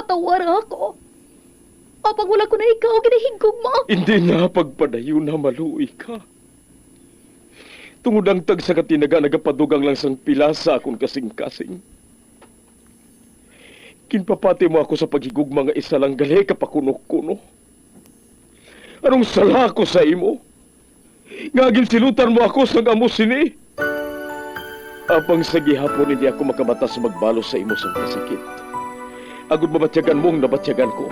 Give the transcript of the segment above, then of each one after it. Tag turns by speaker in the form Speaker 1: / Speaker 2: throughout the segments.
Speaker 1: patawar ako. Apag wala ko na ikaw, ginahigog mo.
Speaker 2: Hindi na pagpadayo na maluoy ka. Tungod ang tag sa katinaga nagapadugang lang sang pilasa akong kasing-kasing. Kinpapati mo ako sa paghigugma nga isa lang gali kapakuno-kuno. Anong sala ko sa imo? Ngagin silutan mo ako sa amo sini. Apang sa gihapon hindi ako makabatas magbalo sa imo sa kasakit. Agud mabatyagan mong nabatyagan ko.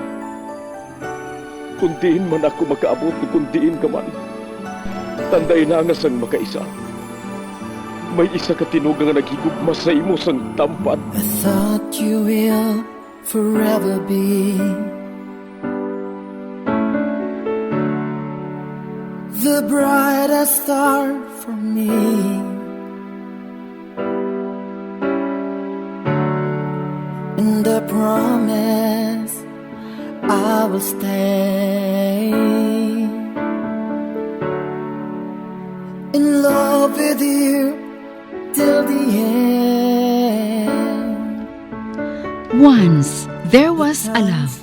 Speaker 2: Kundiin man ako makaabot, kundiin ka man. Tanday na nga sang makaisa. May isa ka tinugang nga naghigugma sa imo sang tampan.
Speaker 3: I thought you will forever be the brightest star for me. And I promise I will stay in love with you till the end.
Speaker 1: Once, there was a love.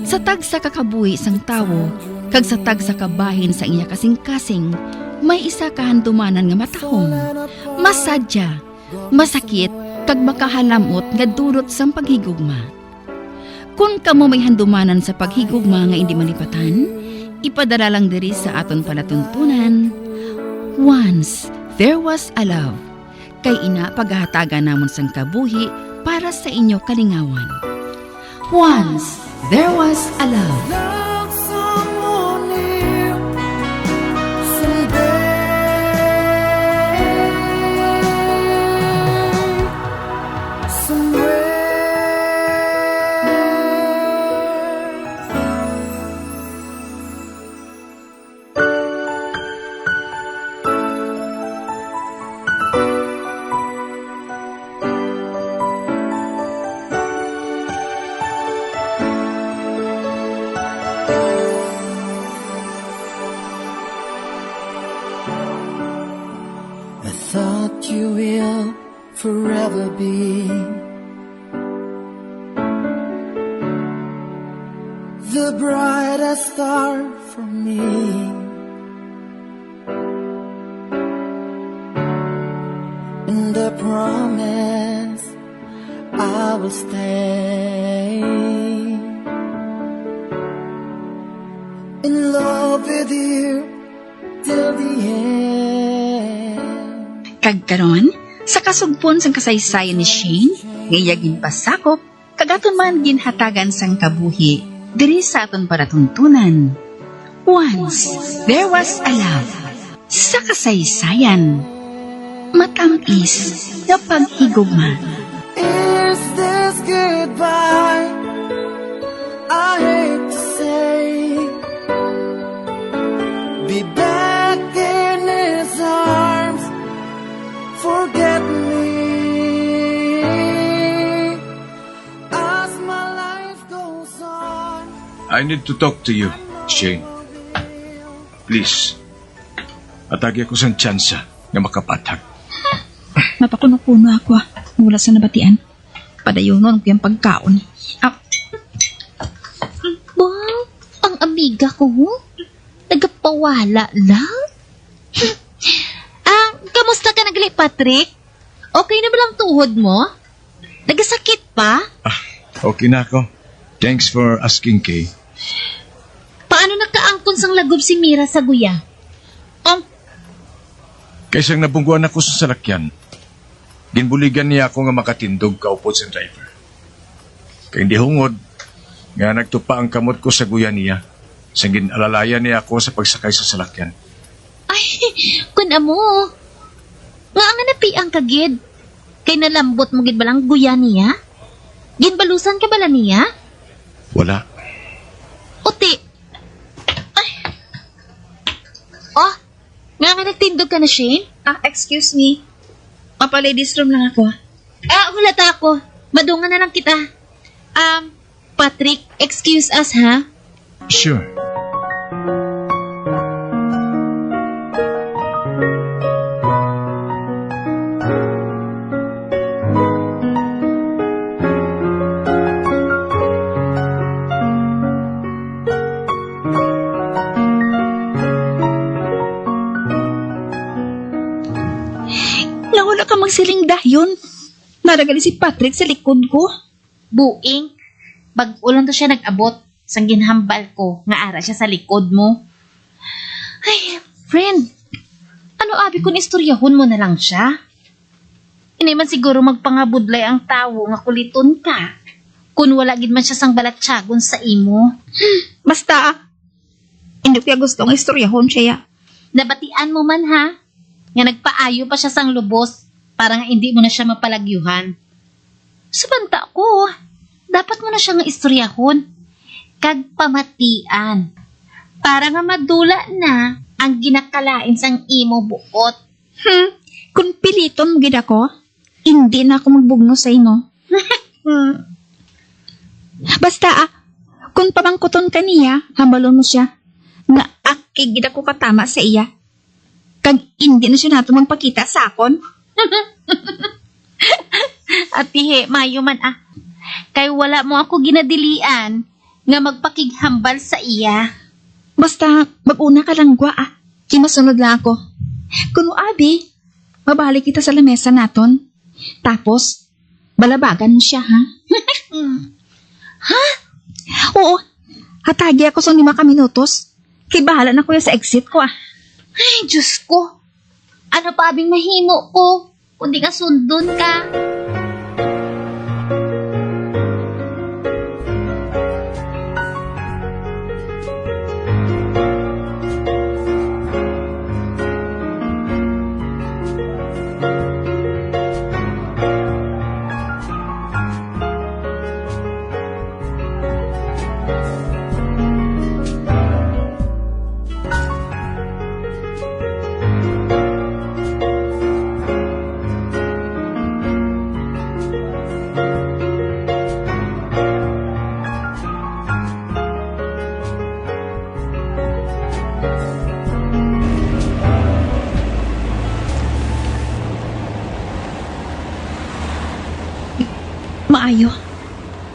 Speaker 1: Sa tag sa kakabuhi sang tawo, kag sa tag sa kabahin sa iya kasing-kasing, may isa kahandumanan nga matahong, masadya, masakit, kag makahalamot nga durot sang paghigugma. Kung kamo may handumanan sa paghigugma nga hindi malipatan, ipadala lang diri sa aton palatuntunan. Once, there was a love. Kay ina paghahatagan namon sang kabuhi para sa inyo kalingawan. Once, there was a love.
Speaker 3: Love someone new someday, I thought you will forever be the brightest star for me. And I promise I will stay in love with you till the end.
Speaker 1: Kagkaron, sa kasugpon sang kasaysayan ni Shane, ngayagin pasakop, kagaton man ginhatagan sang kabuhi, diri sa aton paratuntunan. Once, there was a love. Sa kasaysayan, matamis na paghigugma.
Speaker 3: Is this goodbye? I hate to say, be back in his arms, forget me as my life goes on.
Speaker 4: I need to talk to you, Shane. Please. Atagi ako sang tsansa nga makapatag.
Speaker 5: Mapakuno-kuno ako mula sa nabatian. Padayunon ko yung pagkaon.
Speaker 6: Wow, ang amiga ko. Nagapawala lang. Kamusta ka nagali, Patrick? Okay na ba lang tuhod mo? Nagasakit pa?
Speaker 4: Okay na ako. Thanks for asking, Kay.
Speaker 6: Paano nakaangkon sang lagob si Mira sa guya?
Speaker 4: Kaysang nabungguan ako sa salakyan, ginbuligan niya ako nga makatindog kaupod sa driver. Kaya hindi hungod, nga nagtupa ang kamot ko sa guya niya, sang ginalalayan niya ako sa pagsakay sa salakyan.
Speaker 6: Ay, kun amo. Nga nga napi ang kagid. Kay nalambot mo gid balang guya niya? Ginbalusan ka bala niya?
Speaker 4: Wala.
Speaker 6: Uti. Ay. Oh, nga nagtindog ka na, Shane?
Speaker 5: Excuse me. Pa-ladies room lang ako.
Speaker 6: Wala ta ako. Madungan na lang kita. Patrick, excuse us, ha?
Speaker 4: Sure.
Speaker 5: magsiling dayon. Naragali si Patrick sa likod ko.
Speaker 6: Buing, bag-ulan to siya nag-abot sang ginhambal ko nga ara siya sa likod mo. Ay, friend, ano abi kung istoryahon mo na lang siya? Hindi man siguro magpangabudlay ang tawo nga kuliton ka kung wala gid man siya sang balatsyagon sa imo.
Speaker 5: Basta, hindi ko gustong istoryahon siya.
Speaker 6: Nabatian mo man ha, nga nagpaayo pa siya sang lubos para nga hindi mo na siya mapalagyuhan. Sabanta ko, dapat mo na siya nga istoryahon kag pamatian para nga madula na ang ginakalain sang imo buot.
Speaker 5: Kung piliton mo gid ako, hindi na ako magbugno sa imo. Basta, kung pamangkuton ka niya, hambalon mo siya, nga akig gid ako katama sa iya. Kag hindi na siya nato magpakita sa akon.
Speaker 6: At pihe, mayo man kay wala mo ako ginadilian nga magpakighambal sa iya.
Speaker 5: Basta, mag-una ka lang gwa Kimasunod lang ako. Kuno abi, mabalik kita sa lamesa naton. Tapos, balabagan mo siya, ha? Ha? Oo, hatagi ako sa 5 minutos. Kay bahala na kuya sa exit ko,
Speaker 6: Ay, Diyos ko. Ano pa abing mahimo ko? Kundi ka sundon ka.
Speaker 5: Maayo.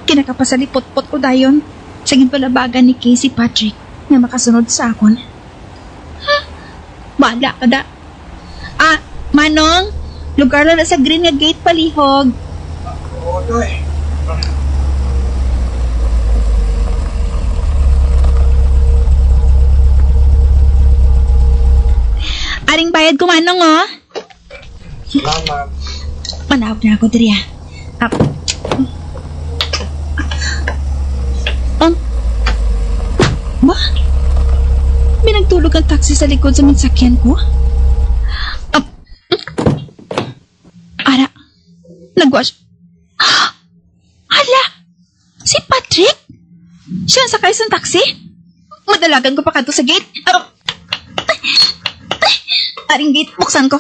Speaker 5: Kinakapasalipot-pot ko dayon. Saging palabagan ni Casey Patrick nga makasunod sa akon. Ha? Bala ka da. Manong, lugar na sa green nga gate palihog.
Speaker 4: Oo, Toy.
Speaker 5: Aring bayad ko, Manong,
Speaker 4: Salamat.
Speaker 5: Manawag na ako, Dria. Ba? May nagtulog ang taxi sa likod sa minsakyan ko? Ara, nagwash. Hala! Si Patrick? Siya ang sakay sa taxi? Madalagan ko pa kadto sa gate. Aring gate, buksan ko.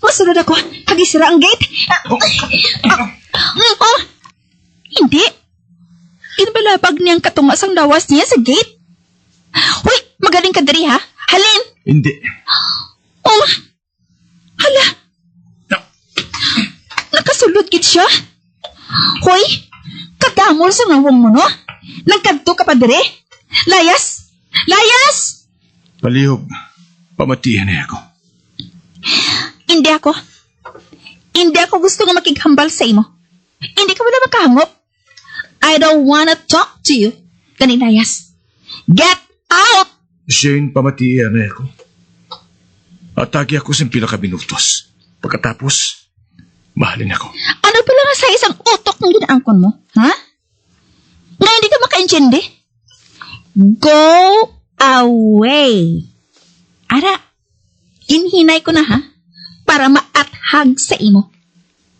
Speaker 5: Masunod ako. Pagisira ang gate. Hindi. Inbalabag niyang katunga sang lawas niya sa gate. Hoy, magaling ka diri ha? Halin!
Speaker 4: Hindi.
Speaker 5: Hala! Nakasulod gid siya? Hoy, kadamol sa ngawong mo no? Nagkadto ka pa diri? Layas! Layas!
Speaker 4: Palihog. Pamatihan niya ako.
Speaker 5: Hindi ako gusto nga makighambal sa imo. Hindi ka wala makahangop. I don't wanna talk to you. Layas. Get out!
Speaker 4: Shane, pamatihan niya ako. Atagi ako sa pila ka minutos. Pagkatapos, mahalin ako.
Speaker 5: Ano pala nga sa isang utok ng ginaangkon mo? Ha? Nga hindi ka makaintindi? Go away. Ara, hinhinay ko na ha? Para maathag sa imo.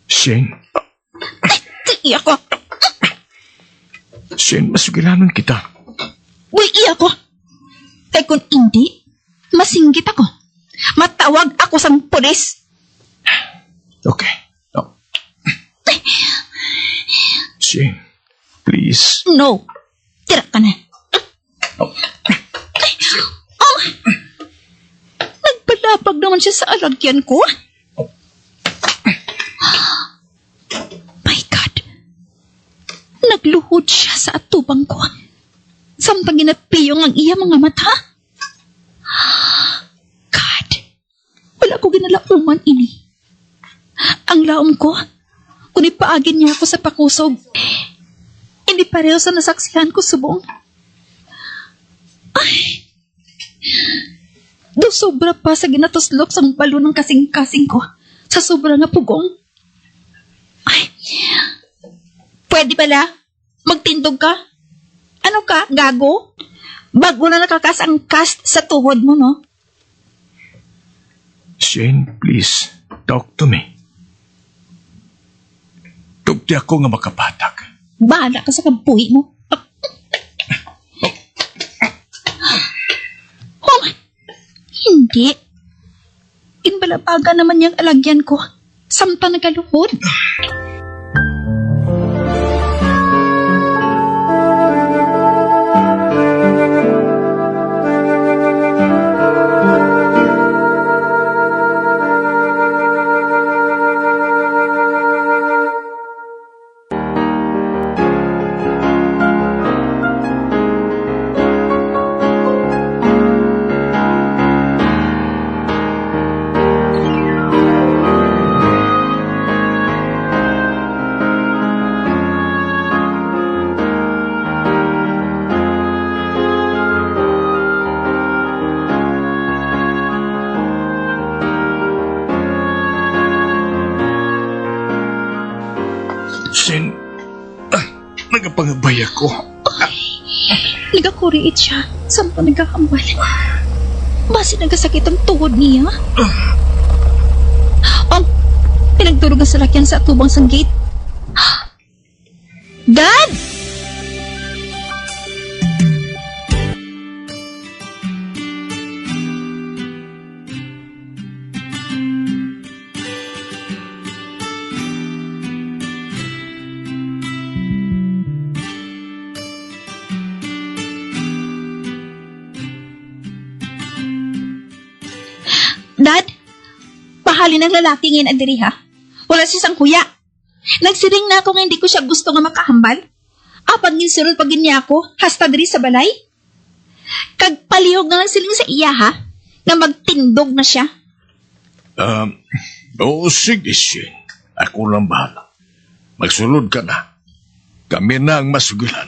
Speaker 4: Shane,
Speaker 5: Iya ko.
Speaker 4: Shane, masugilanon kita.
Speaker 5: Uy, iya ko. Kaya kung hindi, masinggit ako. Matawag ako sa pulis.
Speaker 4: Okay. Oh. Shane, please.
Speaker 5: No. Tira ka na. Nagpalapag naman siya sa alagyan ko. My God. Nagluhod siya sa atubang ko. Samtang ginapiyong ang iya mga mata. God. Wala ko ginalauman ini. Ang laom ko, kung ipaagin niya ako sa pakusog, hindi pareho sa nasaksihan ko subong. Ay, do sobra pa sa ginatuslok sa balo ng kasing-kasing ko sa sobra nga pugong. Ay, pwede pala, magtindog ka. Ano ka, gago? Bago na nakakas ang cast sa tuhod mo, no?
Speaker 4: Shane, please, talk to me. Tugti ako nga makapatag.
Speaker 5: Bahala ka sa kabuhi mo. Oh, hindi. Inbalabaga naman yung alagyan ko. Samta nagaluhod.
Speaker 4: Shane, nagapangabay ako.
Speaker 5: Nagakuriit siya. Sampa nagkakambal. Basi nagasakit ang tuhod niya. Pinagdurog ang salakyan sa tubang sang gate. Dad! Dad, pahalin ng lalaki ngayon ang diri ha. Wala siya sang kuya. Nagsiring na ako nga hindi ko siya gusto nga makahambal. Apag ginsurod pag niya ako, hasta diri sa balay. Kagpalihog nga lang siling sa iya ha, nga magtindog na siya.
Speaker 4: Oo, sige, Shane. Ako lang bahala. Magsulod ka na. Kami na ang masugilan.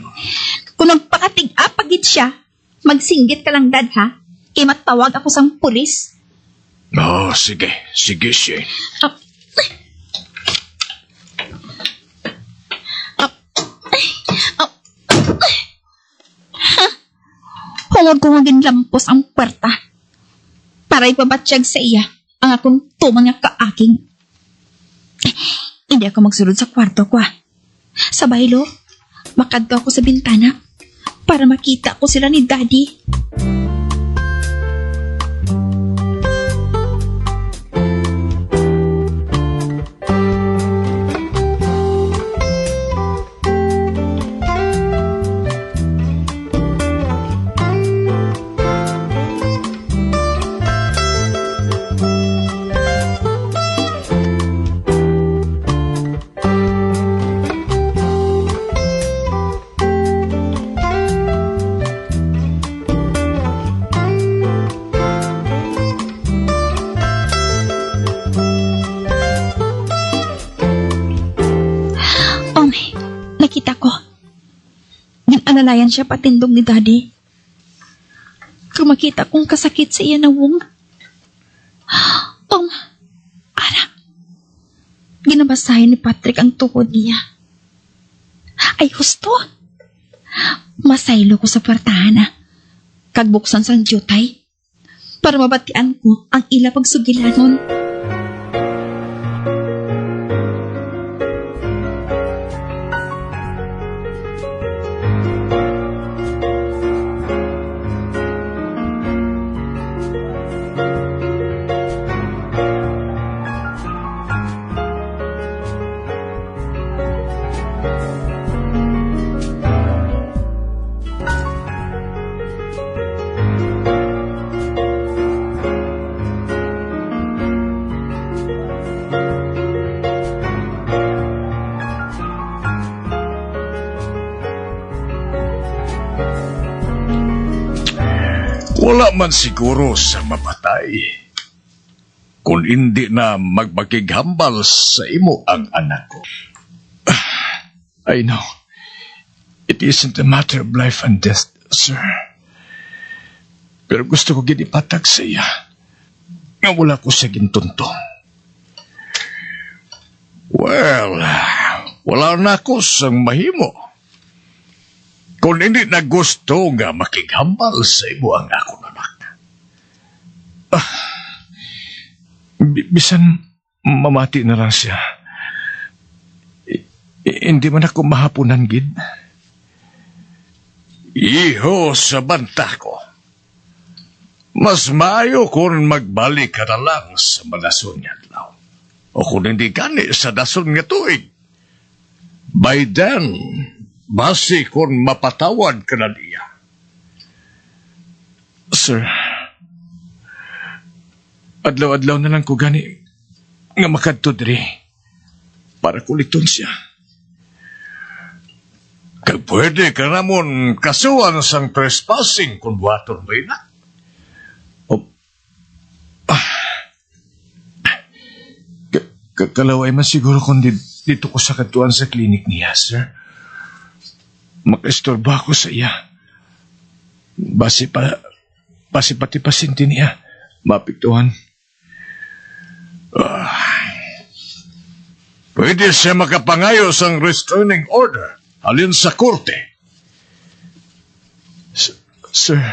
Speaker 5: Kung nagpakatig-apagit siya, magsinggit ka lang dad ha. Kaya matawag ako sang pulis.
Speaker 4: Oo, sige. Sige, Shane.
Speaker 5: Huwag ko maging lampos ang puwerta para ipabatsyag sa iya ang akong tumang nga kaaking. Hindi ako magsulod sa kwarto ko. Sa baylo, makadto ako sa bintana para makita ko sila ni Daddy. Nakita ko. Ginalalayan siya patindog ni Daddy. Kung makita kong kasakit sa iya na wong. Ara. Ginabasahin ni Patrick ang tuhod niya. Ay, husto. Masaylo ko sa puwertahan na. Kagbuksan sa jutay. Para mabatian ko ang ila pagsugilanon.
Speaker 4: Wala man siguro sa mapatay. kung hindi na magpakighambal sa imo ang anak ko. I know. It isn't a matter of life and death, sir. Pero gusto ko ginipatag sa iya nga wala ko sa gintuntong. Well, wala na ako sang mahimo. Kung hindi na gusto nga makighambal sa imo ang akong anak. Bisan mamati na lang siya. Hindi man ako mahapunan, gid. Iho sa banta ko. Mas maayo kung magbalik ka na lang sa madason nga adlaw. O kung hindi gani sa dason nga tuig. By then, basi kung mapatawad ka na niya. Sir, adlaw-adlaw na lang ko gani nga makadto diri para kuliton siya. Kag pwede ka namon kasuhan sang trespassing kung buhaton ba na. Kalaway man siguro kung dito ko sa katuan sa klinik niya, sir. Makaistorbo ako sa iya. Basi pati pasinti niya. Mapiktuhan. Pwede siya makapangayo sang restraining order alin sa korte. Sir,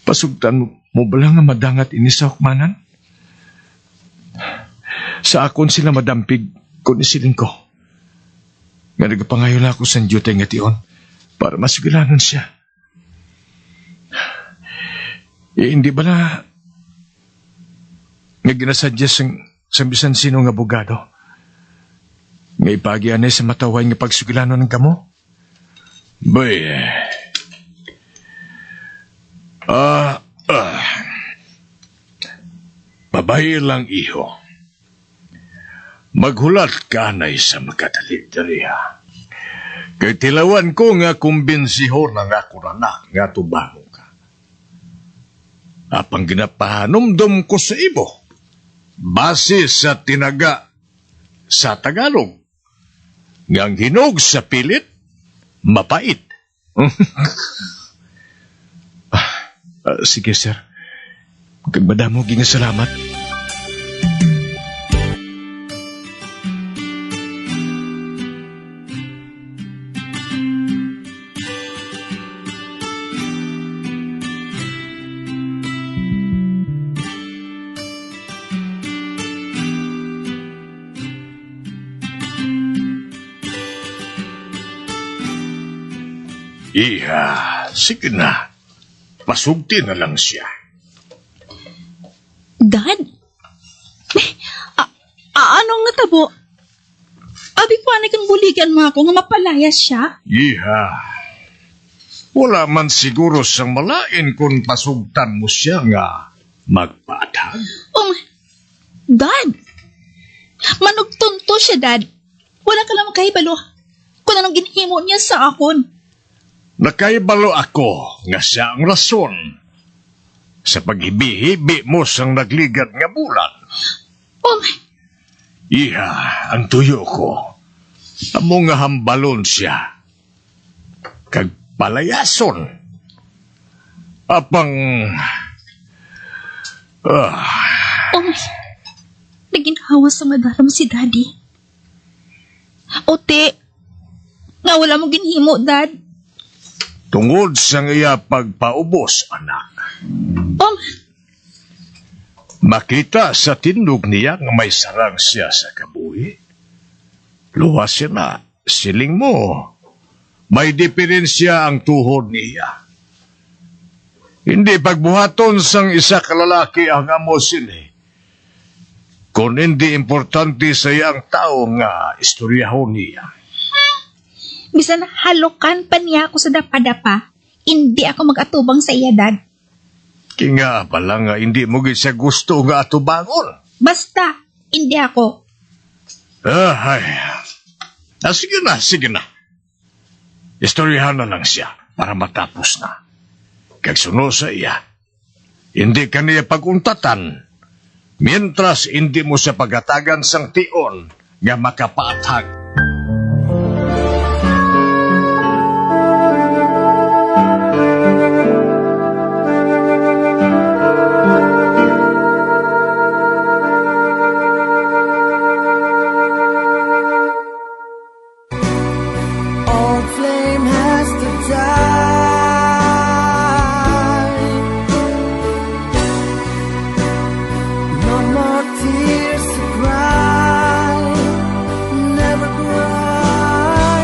Speaker 4: pasugtan mo ba lang nga madangat ini sa hukmanan? Sa akon sila madampig kung isiling ko. Nga nagapangayo lang ako sa duty nga tiyon para masigilanon siya. Hindi ba na nga ginasadya sa bisan sino nga abogado nga ipagyan sa mataway nga pagsigilanon ng kamo? Bay, babae lang iho. Maghulat ka na sa makadali dariha. Kay tilawan ko nga kumbinsiho ng ako na nga tubango ka. Apang ginapahanumdum ko sa ibo. Base sa tinaga sa Tagalog. Ngang hinog sa pilit, mapait. Sige, sir. Kagbada mo, salamat. Iha, sige na. Pasugti na lang siya.
Speaker 5: Dad? Anong natabo? Abi pa na kang buligan mo ako nga mapalayas siya?
Speaker 4: Iha, wala man siguro sang malain kung pasugtan mo siya nga magpatag.
Speaker 5: Dad! Manugtunto siya, Dad. Wala ka lang makahibalo kung anong ginhimo niya sa akon.
Speaker 4: Nakaibalo ako nga siya ang rason sa paghibi-hibi mo sang nagligad nga bulan. Iha, ang tuyo ko. Amo nga hambalon siya. Kag palayason. Apang...
Speaker 5: Naginhawa sa madaram si Daddy. Ote, nga wala mo ginhimo, Dad.
Speaker 4: Tungod sa iya pagpaubos, anak. Makita sa tindog niya nga may sarang siya sa kabuhi. Luwas siya na, siling mo. May diferensya ang tuhod niya. Hindi pagbuhaton sang isa kalalaki ang amo sila. Kung hindi importante sa iyang tao nga istoryahon niya.
Speaker 5: Bisan halokan pa niya ako sa dapa-dapa, hindi ako mag-atubang sa iya, Dad.
Speaker 4: Kinga pala nga hindi mo siya gusto nga atubangon.
Speaker 5: Basta, hindi ako.
Speaker 4: Sige na. Istoryahan na lang siya para matapos na. Kag sunod sa iya, hindi ka niya paguntatan Mientras hindi mo siya pagatagan sang tion nga makapaatag.
Speaker 3: Old flame has to die. No more tears to cry. Never cry.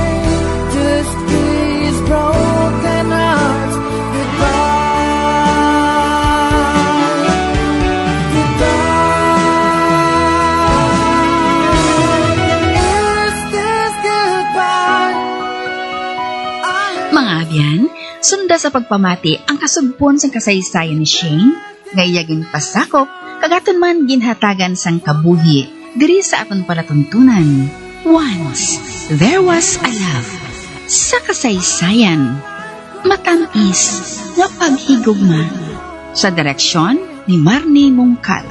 Speaker 3: Just these broken hearts goodbye. Goodbye. Is this goodbye?
Speaker 5: Mga abyan, sunda sa pagpamati ang kasugpon sang kasaysayan ni Shane, ngayagin pasakop, kagaton man ginhatagan sang kabuhi, diri sa aton palatuntunan. Once, there was a love. Sa kasaysayan, matamis na paghigugma. Sa direksyon ni Marnie Mongkal.